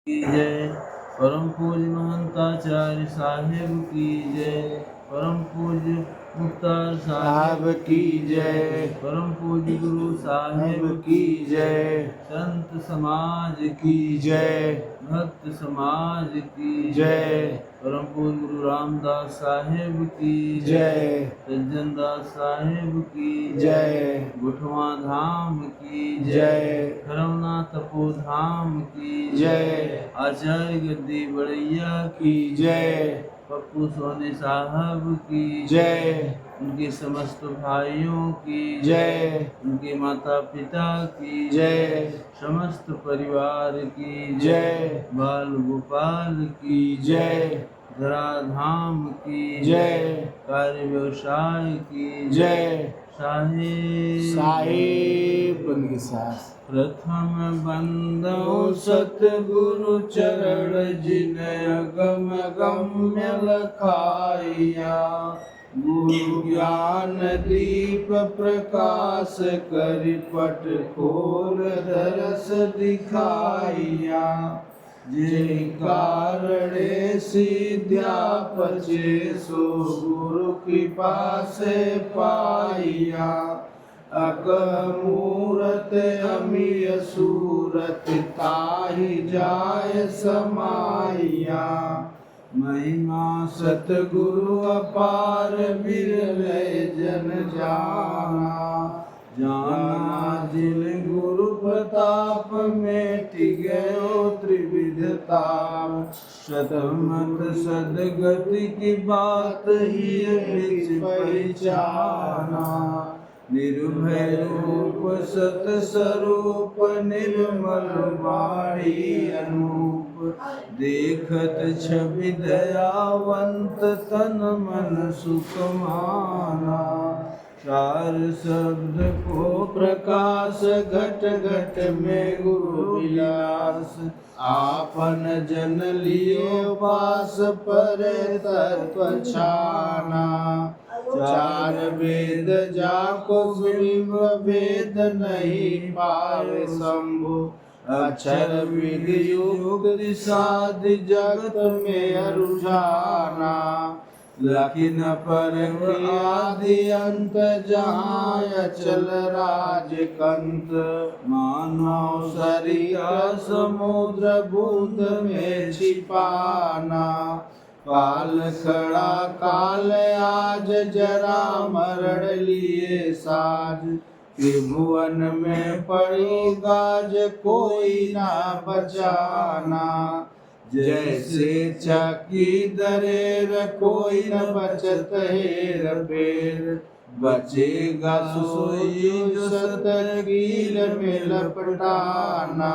की जय। परम पूज्य महंताचार्य साहिब की जय। परम पूज्य मुख्तार साहिब की जय। परम पूज्य गुरु साहिब की जय। संत समाज की जय। भक्त समाज की जय। परम पूज्य गुरु रामदास साहिब की जय। सज्जन दास साहिब की जय। गुठवा धाम की जय। धर्मना तपो धाम की जय। आचार्य गद्दी बड़ैया की जय। पप्पू सोनी साहब की जय। उनके समस्त भाइयों की जय। उनके माता पिता की जय। समस्त परिवार की जय। बाल गोपाल की जय। धराधाम की जय। कार्य व्यवसाय की जय। साहिब के साथ प्रथम बंदो सतगुरु चरण जिन अगम गम्य लखाइया। गुरु ज्ञान दीप प्रकाश करि पट खोल दरस दिखाइया। जे कारणे सिद्ध्या पचे सो गुरु कृपा से पाइया। अकमूरत अमीय सूरत ताहि जाय समाइया। महिमा सतगुरु अपार बिरले जन जाना। जाना जिन गुरु प्रताप मेट गयो त्रिविध ताप। शतमत सदगति की बात ही बिच पहचाना। निर्भय रूप सत स्वरूप निर्मल वाणी अनूप। देखत छवि दयावंत तन मन सुख माना। चार शब्द को प्रकाश घट घट में गुरु विलास। आपन जन लियो पास पर तत्व छाना। चार वेद जाको बिंब भेद नहीं पावे शंभु। अक्षर विधि युक्त साधि जगत में अरुझाना। लखिन पर आदि अंत जहाँ अचल राज कंत। मानव सरिया समुद्र बूंद में छिपाना। काल खड़ा काल आज जरा मरण लिए साज। त्रिभुवन में पड़ी गाज कोई ना बचाना। जैसे चक्की दरेर कोई न बचत हेर फेर। बचेगा सोई जो सत कील में लपटाना।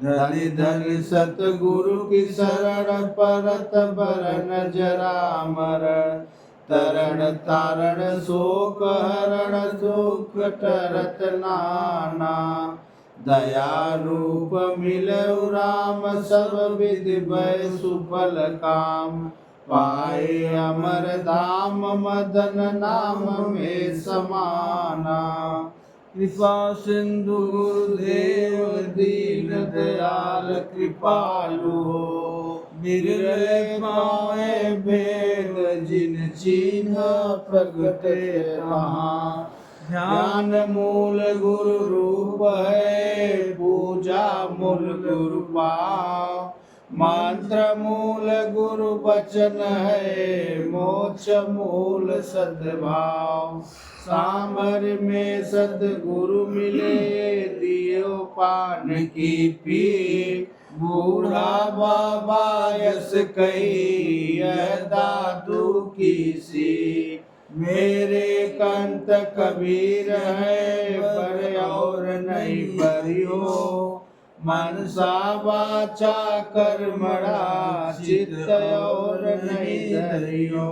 धनि धनि सतगुरु की शरण परत बरन जरा मरण। तरण तारण शोक हरण दुख टरत नाना। दया रूप मिलऊ राम सब विधि भय सुफल काम। पाए अमर धाम मदन नाम में समाना। कृपा सिंधु गुरुदेव दीन दयाल कृपालु हो। बिरले पाए भेद जिन चीन्ह प्रगटे तहाँ। ध्यान मूल गुरु रूप है पूजा मूल गुरु पाव। मंत्र मूल गुरु वचन है मोक्ष मूल सद्भाव। सांबर में सद्गुरु मिले दियो पान की पीर। बूढ़ा बाबा यस कही यह दादू की सी। मेरे कंत कबीर है पर और नहीं बरियो। मनसा वाचा कर्मणा चित्त और नहीं धरियो।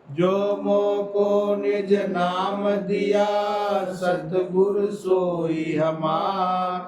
जो मोको निज नाम दिया सतगुरु सोई हमार।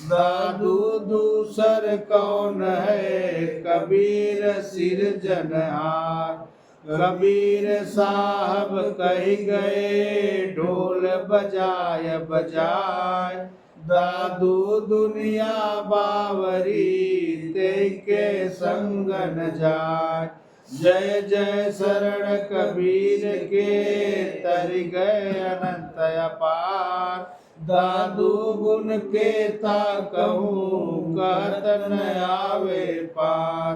दादू दूसर कौन है कबीर सिरजनहार। कबीर साहब कह गए ढोल बजाय बजाय। दादू दुनिया बावरी ते के संग न जाय। जय जय शरण कबीर के तर गए अनंत अपार। दादू गुण के ता कहूँ कहत न आवे पार।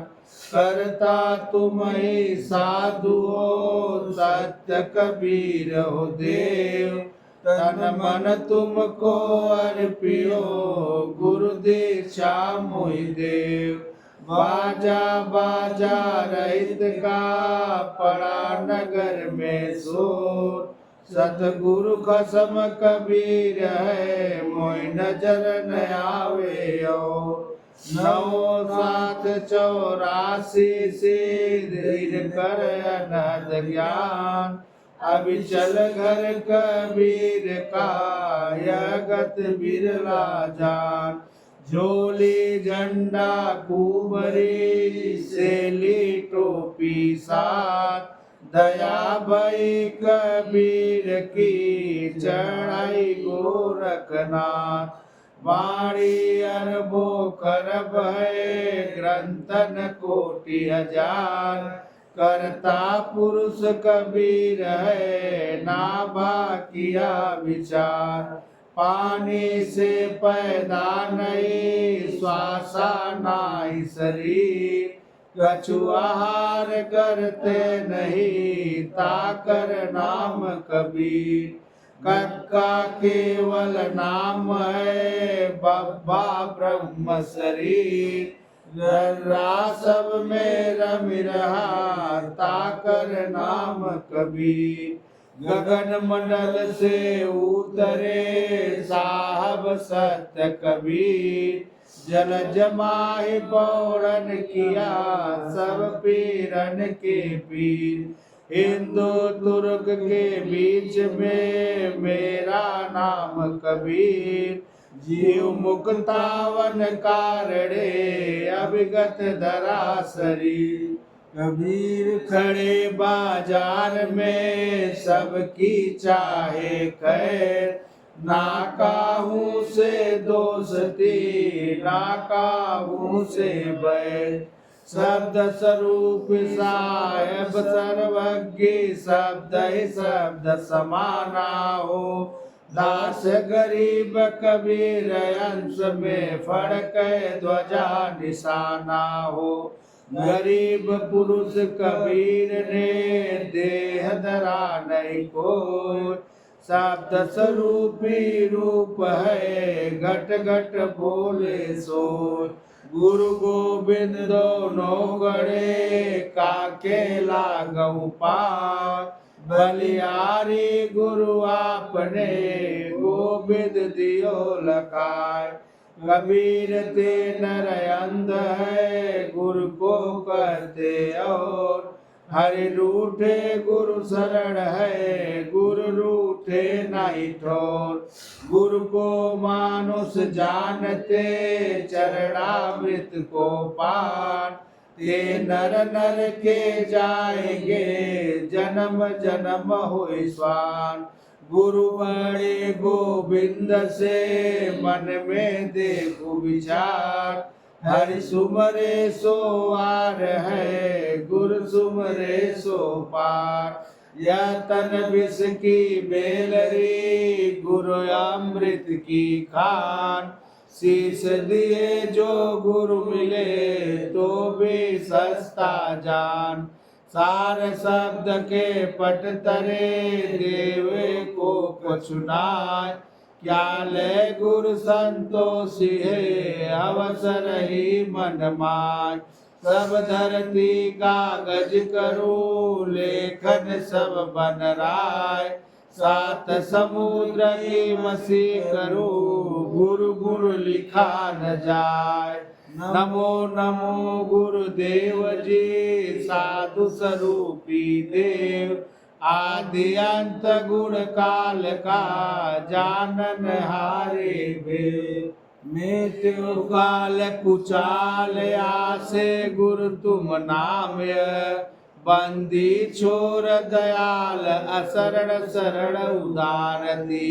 करता तुम ही साधु हो सत्य कबीर हो देव। तन मन तुमको अर्पियो गुरु दीक्षा मोहि देव। बाजा बाजा रहित का पड़ा नगर में शोर। सतगुरु कसम कबीर है मोहि नजर न आवे और। 9/7/84 सिद्ध कर अनहद ज्ञान। अभिचल घर कबीर का यह गत बिरला जान। झोली झंडा कुबरी सेली टोपी साथ। दया भई कबीर की चढ़ाई गोरखनाथ। वाणी अरबो खरब है ग्रंथन कोटि हजार। करता पुरुष कबीर है ना किया विचार। पानी से पैदा नहीं श्वासा नाई शरीर। कछु आहार करते नहीं ताकर नाम कबीर। कक्का केवल नाम है बब्बा ब्रह्म शरीर। सब में रम रहा ताकर नाम कबीर। गगन मंडल से उतरे साहब सत्य कबीर। जल जमाहि पौरन किया सब पीरन के पीर। हिंदू तुर्क के बीच में मेरा नाम कबीर। जीव मुक्तावन कारणे अभिगत धरा शरीर। कबीर खड़े बाजार में सबकी चाहे खैर। ना काहू से दोस्ती ना काहू से बैर। शब्द स्वरूप साहेब सर्वज्ञ शब्द ही शब्द समाना हो। दास गरीब कबीर अंश में फड़क ध्वजा निशाना हो। गरीब पुरुष कबीर ने देह धरा नहीं कोई। शब्द स्वरूपी रूप है घट घट बोले सोय। गुरु गोविंद दोनों गणे काके लागऊ पार। बलियारी गुरु आपने गोविंद दियो लखाय। कबीर ते नर अंध है गुरु को कहते और। हरि रूठे गुरु शरण है गुरु रूठे नहीं ठोर। गुरु को मानुष जानते चरणामृत को पान। ते नर नर के जाएंगे जन्म जन्म होई स्वान। गुरु बड़े गोविंद से मन में देखो विचार। हरि सुमरे सो आर है गुरु सुमरे सो पार। यह तन विष की बेलरी गुरु अमृत की खान। शीश दिए जो गुरु मिले तो भी सस्ता जान। सार शब्द के पट तरे देवे को कछुनाय। क्या ले गुरु संतोषी है अवसर ही मन माय। सब धरती कागज करूं लेखन सब बन राय। 7 समुद्र की मसी करूं गुरु गुरु लिखा न जाय। नमो नमो गुरुदेव जी साधु स्वरूपी देव। आदि अंत गुण काल का जानन हारे भेद। मृत्यु काल कुचाल आसे गुरु तुम नामय। बंदी छोर दयाल असरण शरण उदारती।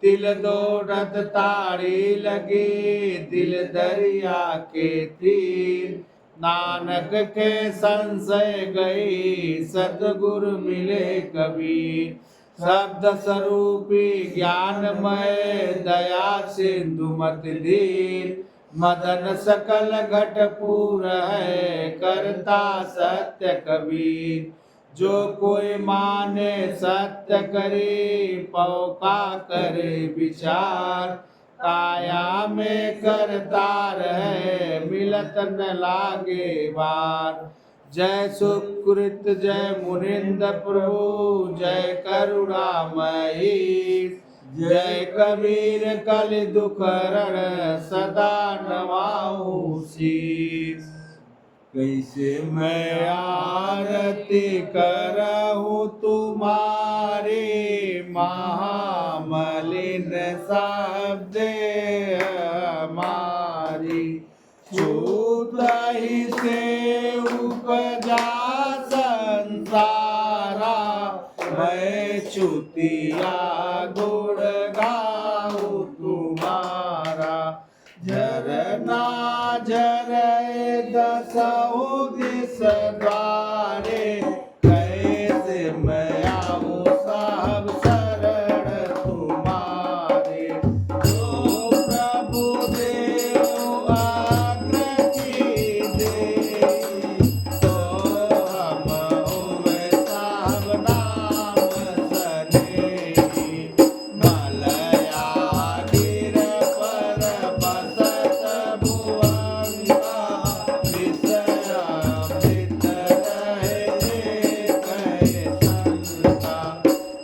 तिल दौड़त ताड़ी लगी दिल दरिया के तीर। नानक के संशय गई सतगुरु मिले कबीर। शब्द स्वरूपी ज्ञानमय दया सिंधु मत दीन। मदन सकल घट पूर है करता सत्य कबीर। जो कोई माने सत्य करे पौ का करे विचार। काया में करता रहे मिलत न लागे बार। जय सुकृत जय मुनिंद्र प्रभु जय करुणामयी। जय कबीर कलि दुख रण सदा नवाऊं शीस। कैसे मैं आरती करहूँ तुम्हारी महामलिन शब्द हमारी। छूत ही से उपजा संसारा मैं छुतिया गुण गाऊँ तुम्हारा। झरना झरे दसों दिस द्वारे कैसे मैं आऊँ साहब शरण तुम्हारे। जो प्रभु देव आकृति दे तो हम होवे साहब नाम सनेही। मलया गिर पर बसत भुवंगा विषयामृत रहे कैसंगा।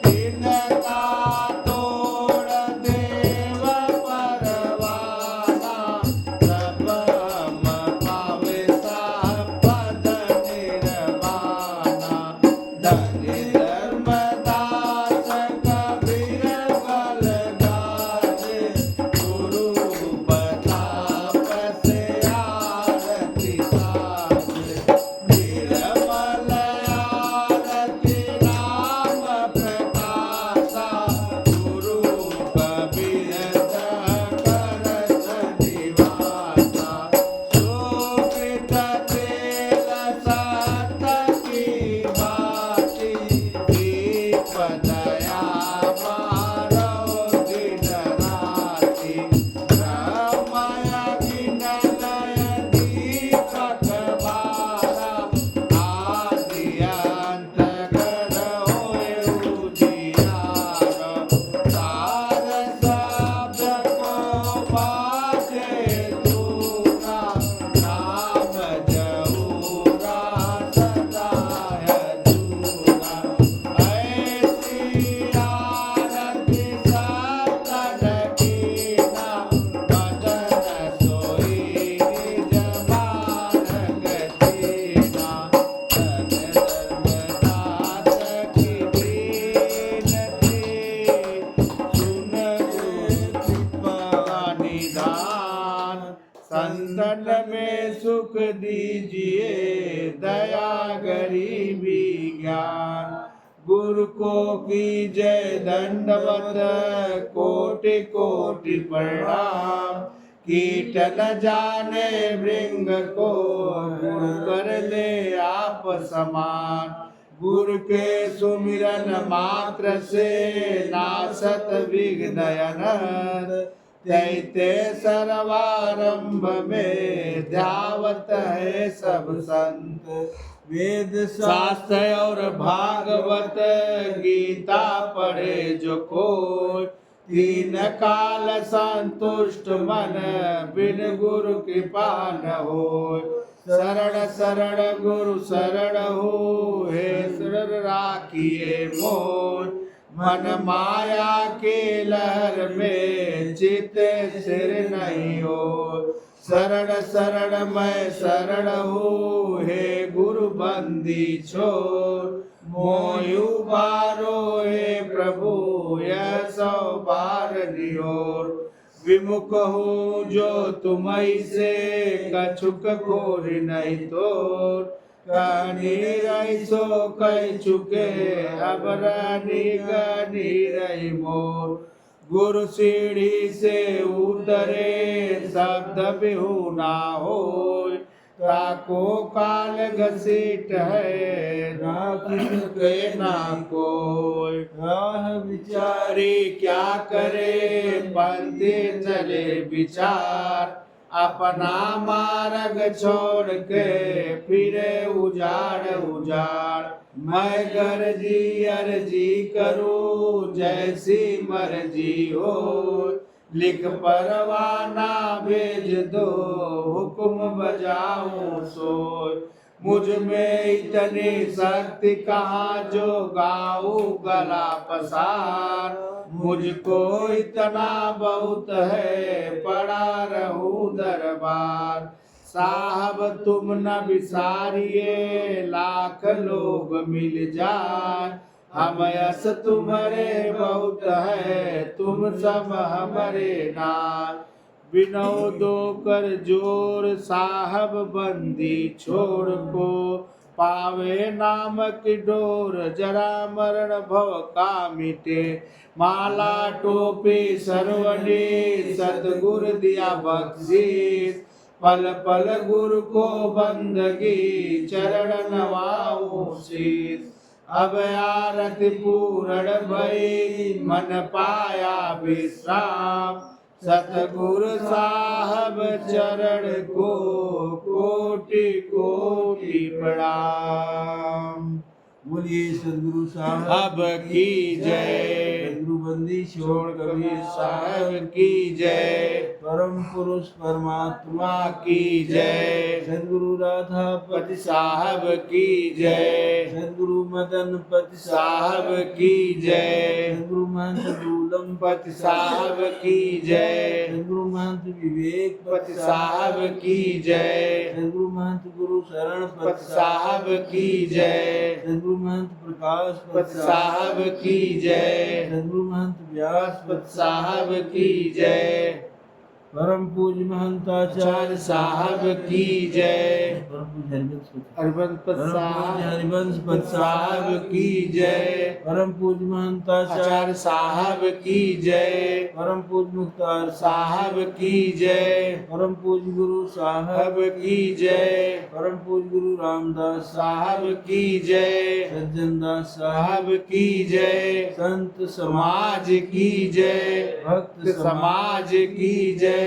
तिनका तोड़ देव परवाना सब हम पावे साहब पद निर्वाणा। धनि धर्मदास कबीर बल गाजे गुरु प्रताप से आरती साजे। निर्मल आरती नाम प्रकाशा गुरु कबीर करत निवासा। सुकृत तेल सत की बाती दीप दया मारो दिन राति। ब्रह्मय गिन लय दीपक बारा आदि अंत घर होय उजियारा। सार शब्द को बाजे दूना नाम जऊरा सदा है दूना। ऐसी आरती सतन कीना मदन सोई जमान गतीना। धन धर्मदास की बीनती सुन कृपा निधान। संतन में सुख दीजिए दया गरीबी ज्ञान। गुरु को कीजय दंडवत कोटि कोटि प्रणाम। कीट न जाने भृंग को गुरु कर ले आप समान। गुरु के सुमिरन मात्र से नासत विघ्न अनंत। दैते सर्वारंभ में ध्यावत है सब संत। वेद शास्त्र और भागवत गीता पढ़े जो कोई। तीन काल संतुष्ट मन बिन गुरु कृपा न होय। शरण शरण गुरु शरण हो हे शरण राखिए मोर। मन माया के लहर में चित सिर नहीं हो। शरण शरण मैं शरण हूँ हे गुरु बंदी छोर। मोयु बारो हे प्रभु यह सौ बार नियोर। विमुख हूँ जो तुम्ही से कछुक खोर नहीं तोर। कहानी रही सो कह चुके अब रानी गानी रही मोर। गुरु सीढ़ी से उतरे शब्द बिहू ना होय ताको काल घसीट है राखी के ना कोय राह विचार विचारी क्या करे पंथी चले विचार अपना मार्ग छोड़ के फिरे उजाड़ उजाड़ मैं गर्जी अर्जी करूं जैसी मर्जी हो लिख परवाना भेज दो हुक्म बजाऊं सोय मुझ में इतनी शक्ति कहाँ जो गाऊं गला पसार मुझको इतना बहुत है पड़ा रहूं दरबार साहब तुम न विसारिए लाख लोग मिल जाए हम यस तुम्हारे बहुत है तुम सब हमारे नाल बिनौ दो कर जोर साहब बंदी छोड़ को पावे नाम की डोर जरा मरण भव का मिटे माला टोपी सरवनी सतगुरु दिया बख्शीश पल पल गुरु को बंदगी चरण नवाऊं शीश अब आरती पूर्ण भई मन पाया विश्राम सतगुरु साहब चरण को कोटि कोटि प्रणाम बोलिए सदगुरु साहब की जय सदगुरु बंदी छोड़ कबीर साहब की जय परम पुरुष परमात्मा की जय सदगुरु राधा पति साहब की जय सदगुरु मदन पति साहब की जय सदगुरु महंत दूलम पति साहब की जय सदगुरु महंत विवेक पति साहब की जय सदगुरु महंत गुरु शरण पति साहब की जय सदगुरु महंत प्रकाश पति साहब की जय सदगुरु महंत व्यास पति साहब की जय परम पूज्य महंताचार्य आचार्य साहब की जय परम पूज्य हरिवंश हरिवंश पद साहब की जय परम पूज्य महंताचार्य आचार्य साहब की जय परम पूज्य मुख्तार साहब की जय परम पूज्य गुरु साहब साहब की जय परम पूज्य गुरु रामदास साहब की जय सज्जन दास साहब साहब की जय संत समाज समाज की जय भक्त समाज की जय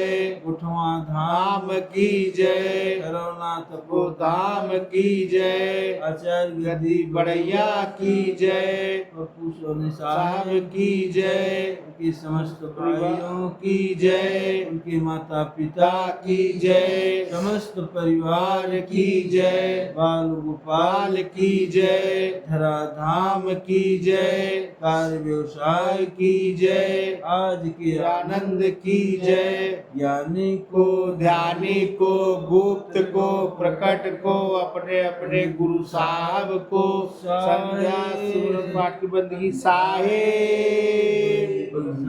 उठवा धाम धाम की जय सरवनाथ वो धाम की जय आचार्य गदी बड़ैया की जय पप्पू सोनी साहब साहब की जय उनकी समस्त भाइयों की जय उनके माता पिता पिता की जय समस्त परिवार परिवार की जय बाल गोपाल पाल की जय धराधाम धाम की जय कार्य व्यवसाय की जय आज के आनंद की जय ज्ञानी को ध्यानी को गुप्त को प्रकट को अपने अपने गुरु साहब को संध्या सूरज पाठ की बंदगी साहेब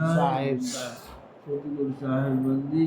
साहेब सतगुरु साहेब बंदी